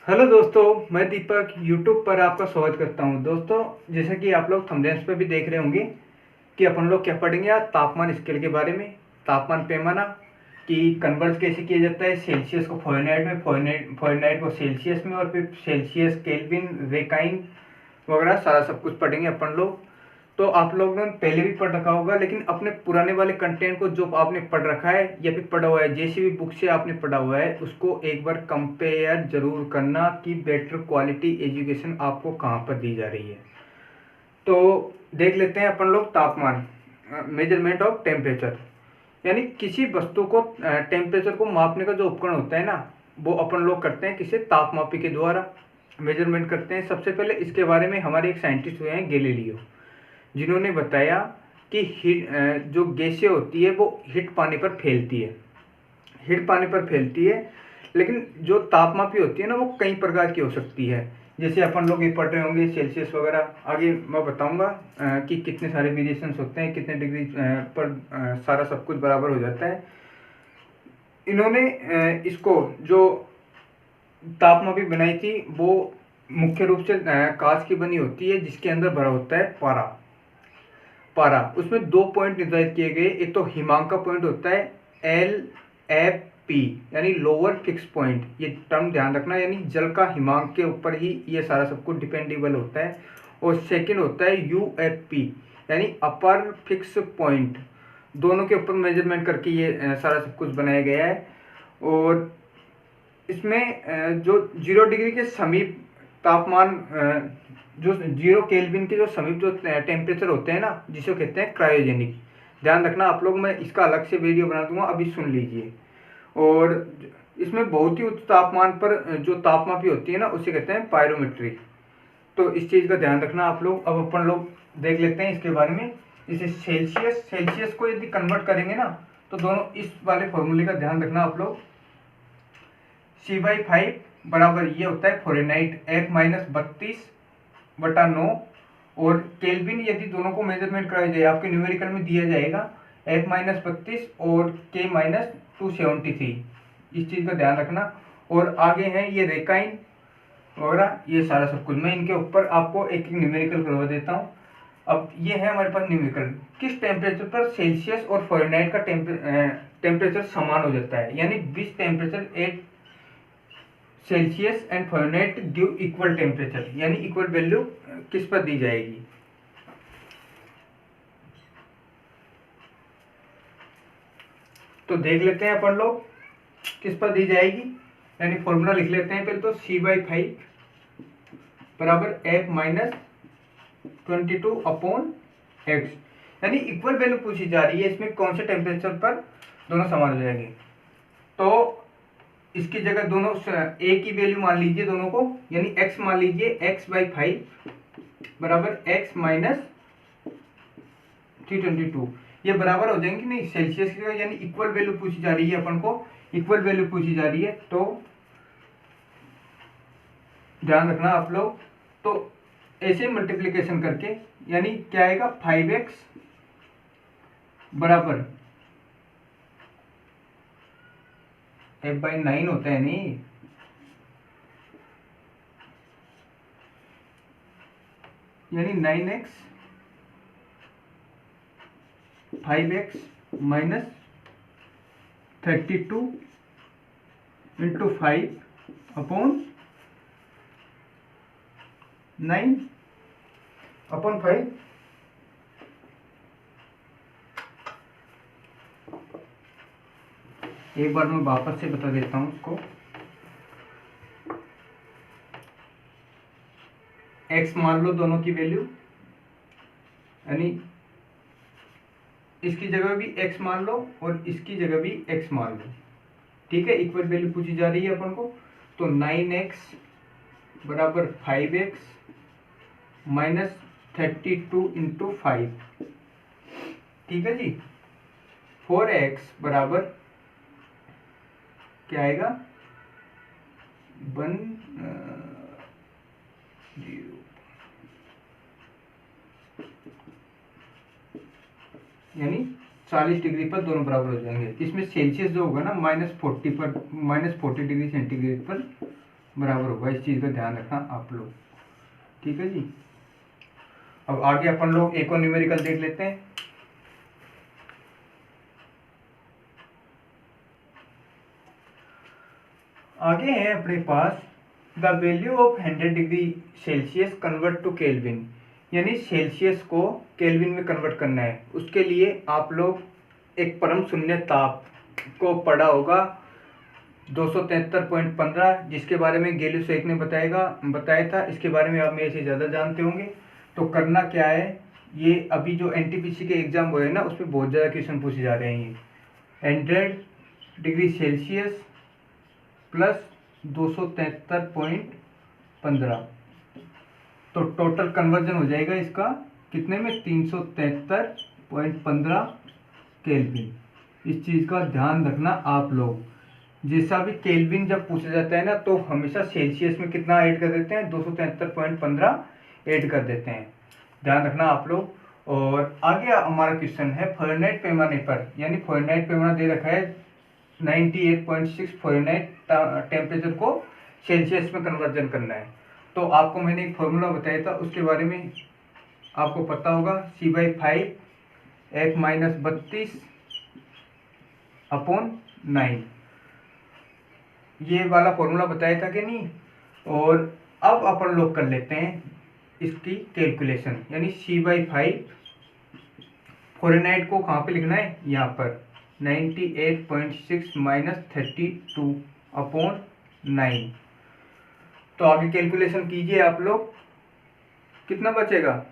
Hello दोस्तों, मैं दीपक YouTube पर आपका स्वागत करता हूं। दोस्तों, जैसा कि आप लोग थंबनेल्स पे भी देख रहे होंगे कि अपन लोग क्या पढ़ेंगे आज तापमान स्केल के बारे में। तापमान पैमाना कि कन्वर्ट कैसे किया जाता है सेल्सियस को फ़ारेनहाइट में, फ़ारेनहाइट को सेल्सियस में, और फिर सेल्सियस, केल्विन, रेकाइन वगैरह सारा सब कुछ पढ़ेंगे अपन लोग। तो आप लोगों ने पहले भी पढ़ रखा होगा, लेकिन अपने पुराने वाले कंटेंट को जो आपने पढ़ रखा है या फिर पढ़ा हुआ है, जैसी भी बुक से आपने पढ़ा हुआ है, उसको एक बार कंपेयर जरूर करना कि बेटर क्वालिटी एजुकेशन आपको कहाँ पर दी जा रही है। तो देख लेते हैं अपन लोग तापमान, मेजरमेंट ऑफ टेम्परेचर, यानी किसी वस्तु को टेम्परेचर को मापने का जो उपकरण होता है ना, वो अपन लोग करते हैं किसे, तापमापी के द्वारा मेजरमेंट करते हैं। सबसे पहले इसके बारे में हमारे एक साइंटिस्ट हुए हैं गैलीलियो, जिन्होंने बताया कि जो गैसें होती है वो हीट पाने पर फैलती है, हीट पाने पर फैलती है। लेकिन जो तापमापी होती है ना, वो कई प्रकार की हो सकती है। जैसे अपन लोग ये पढ़ रहे होंगे सेल्सियस वगैरह, आगे मैं बताऊंगा कि कितने सारे वेरिएशंस होते हैं, कितने डिग्री पर सारा सब कुछ बराबर हो जाता है। इन्होंने इसको जो तापमापी बनाई थी वो मुख्य रूप से कांच की बनी होती है, जिसके अंदर भरा होता है पारा। पारा उसमें दो पॉइंट निर्धारित किए गए। एक तो हिमांक का पॉइंट होता है LFP, यानी लोअर फिक्स पॉइंट, ये टर्म ध्यान रखना, यानी जल का हिमांक के ऊपर ही ये सारा सब कुछ डिपेंडेबल होता है। और सेकंड होता है UFP, यानी अपर फिक्स पॉइंट। दोनों के ऊपर मेजरमेंट करके ये सारा सब कुछ बनाया गया है। और इसमें जो 0 डिग्री के समीप तापमान, जो 0 केल्विन के जो समीप जो टेम्परेचर होते हैं ना, जिसे कहते हैं क्रायोजेनिक। ध्यान रखना आप लोग, मैं इसका अलग से वीडियो बना दूंगा, अभी सुन लीजिए। और इसमें बहुत ही उच्च तापमान पर जो तापमापी होती है ना, उसे कहते हैं पायरोमेट्री। तो इस चीज़ का ध्यान रखना आप लोग। अब अपन लोग देख लेते हैं इसके बारे में। जैसे सेल्सियस को यदि कन्वर्ट करेंगे ना, तो दोनों इस वाले फॉर्मूले का ध्यान रखना आप लोग। C/5 बराबर ये होता है फ़ारेनहाइट 1-32/9। और केल्विन यदि दोनों को मेजरमेंट कराया जाए, आपके न्यूमेरिकल में दिया जाएगा 1-32 और K-273। इस चीज़ का ध्यान रखना। और आगे हैं ये रेकाइन वगैरह, ये सारा सब कुछ। मैं इनके ऊपर आपको एक एक न्यूमेरिकल करवा देता हूँ। अब ये है हमारे पास न्यूमेरिकल, किस टेम्परेचर पर सेल्सियस और फ़ारेनहाइट का टेम्परेचर समान हो जाता है, यानी which temperature at Celsius and Fahrenheit give equal temperature, यानी इक्वल वैल्यू किस पर दी जाएगी। तो देख लेते हैं अपन लोग किस पर दी जाएगी, यानी फॉर्मूला लिख लेते हैं पहले तो। C/5 बराबर F-22/X, यानी इक्वल वैल्यू पूछी जा रही है, इसमें कौन से टेम्परेचर पर दोनों समान हो जाएंगे। तो इसकी जगह दोनों ए की वैल्यू मान लीजिए दोनों को, यानी x मान लीजिए, x/5 बराबर x माइनस 322। ये बराबर हो जाएंगे नहीं सेल्सियस की, यानी इक्वल वैल्यू पूछी जा रही है अपन को, इक्वल वैल्यू पूछी जा रही है। तो ध्यान रखना आप लोग। तो ऐसे मल्टीप्लिकेशन करके, यानी क्या आएगा, 5x बराबर F/9 होता है नहीं, यानी 9x 5x माइनस 32 इंटू 5/9/5। एक बार मैं वापस से बता देता हूँ उसको। x मान लो दोनों की वैल्यू, यानी इसकी जगह भी x मान लो और इसकी जगह भी x मान लो, ठीक है। इक्वल वैल्यू पूछी जा रही है अपन को। तो 9x बराबर 5x माइनस 32 इंटू 5, ठीक है जी। 4x बराबर क्या आएगा, 1 0, यानी 40 डिग्री पर दोनों बराबर हो जाएंगे। इसमें सेल्सियस जो होगा ना -40 पर, -40 डिग्री सेंटीग्रेड पर बराबर होगा। इस चीज़ का ध्यान रखना आप लोग, ठीक है जी। अब आगे अपन लोग एक और न्यूमेरिकल देख लेते हैं। आगे है अपने पास the value of 100 degree Celsius convert to Kelvin, यानी सेल्सियस को केल्विन में कन्वर्ट करना है। उसके लिए आप लोग एक परम शून्य ताप को पढ़ा होगा 273.15, जिसके बारे में गैलियो सेक ने बताया था। इसके बारे में आप मेरे से ज़्यादा जानते होंगे। तो करना क्या है, ये अभी जो एनटीपीसी के एग्जाम हुए हैं ना, उसमें बहुत ज़्यादा क्वेश्चन पूछे जा रहे हैं। 100 डिग्री सेल्सियस प्लस 273.15, तो टोटल कन्वर्जन हो जाएगा इसका कितने में, 373.15 केल्विन। इस चीज़ का ध्यान रखना आप लोग। जैसा भी केल्विन जब पूछा जाता है ना, तो हमेशा सेल्सियस में कितना ऐड कर देते हैं, 273.15 ऐड कर देते हैं, ध्यान रखना आप लोग। और आगे हमारा क्वेश्चन है फ़ारेनहाइट पैमाने पर, यानी फ़ारेनहाइट पैमाना दे रखा है 98.6 फ़ारेनहाइट टेम्परेचर को सेल्सियस में कन्वर्जन करना है। तो आपको मैंने एक फॉर्मूला बताया था, उसके बारे में आपको पता होगा, C/5 F-32/9, ये वाला फॉर्मूला बताया था कि नहीं। और अब अपन लोग कर लेते हैं इसकी कैलकुलेशन, यानी C/5 फ़ारेनहाइट को कहाँ पे लिखना है, यहाँ पर 98.6 माइनस 32/9। तो आगे कैलकुलेशन कीजिए आप लोग, कितना बचेगा,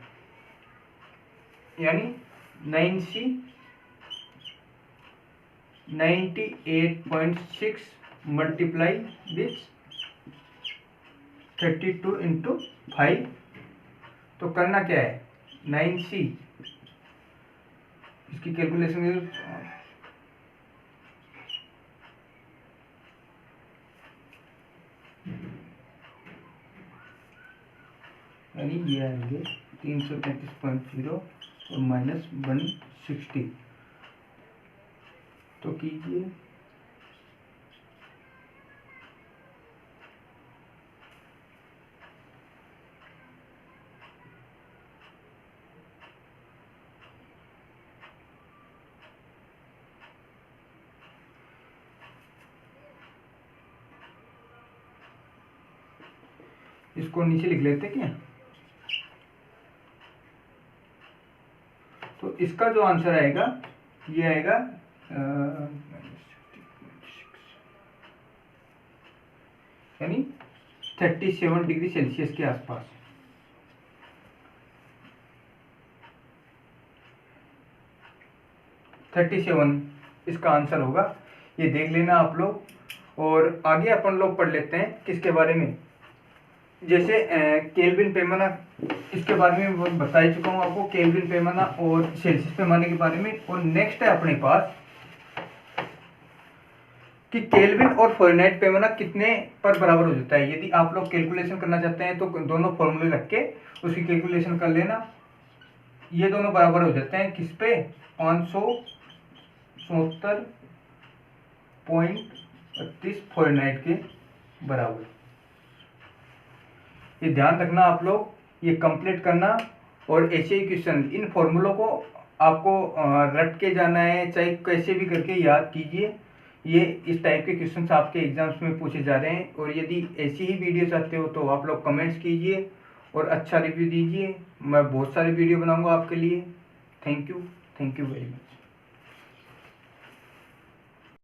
यानी 9C 98.6 मल्टीप्लाई विथ 32 इंटू 5। तो करना क्या है, 9C, इसकी कैलकुलेशन यानी ये आएंगे 333.0 और माइनस 160। तो कीजिए, इसको नीचे लिख लेते क्या। तो इसका जो आंसर आएगा ये आएगा यानी 37 डिग्री सेल्सियस के आसपास। इसका आंसर होगा, ये देख लेना आप लोग। और आगे अपन लोग पढ़ लेते हैं किसके बारे में, जैसे केल्विन पैमाना, इसके बारे में बता ही चुका हूँ आपको, केल्विन पैमाना और सेल्सियस पैमाने के बारे में। और नेक्स्ट है अपने पास कि केल्विन और फ़ारेनहाइट पैमाना कितने पर बराबर हो जाता है। यदि आप लोग कैलकुलेशन करना चाहते हैं तो दोनों फॉर्मूले रख के उसकी कैलकुलेशन कर लेना। ये दोनों बराबर हो जाते हैं किस पे, 577.38 फ़ारेनहाइट के बराबर। ये ध्यान रखना आप लोग, ये कंप्लीट करना। और ऐसे ही क्वेश्चन, इन फॉर्मूलों को आपको रट के जाना है, चाहे कैसे भी करके याद कीजिए। ये इस टाइप के क्वेश्चंस आपके एग्जाम्स में पूछे जा रहे हैं। और यदि ऐसी ही वीडियो चाहते हो तो आप लोग कमेंट्स कीजिए और अच्छा रिव्यू दीजिए। मैं बहुत सारे वीडियो बनाऊंगा आपके लिए। Thank you very much.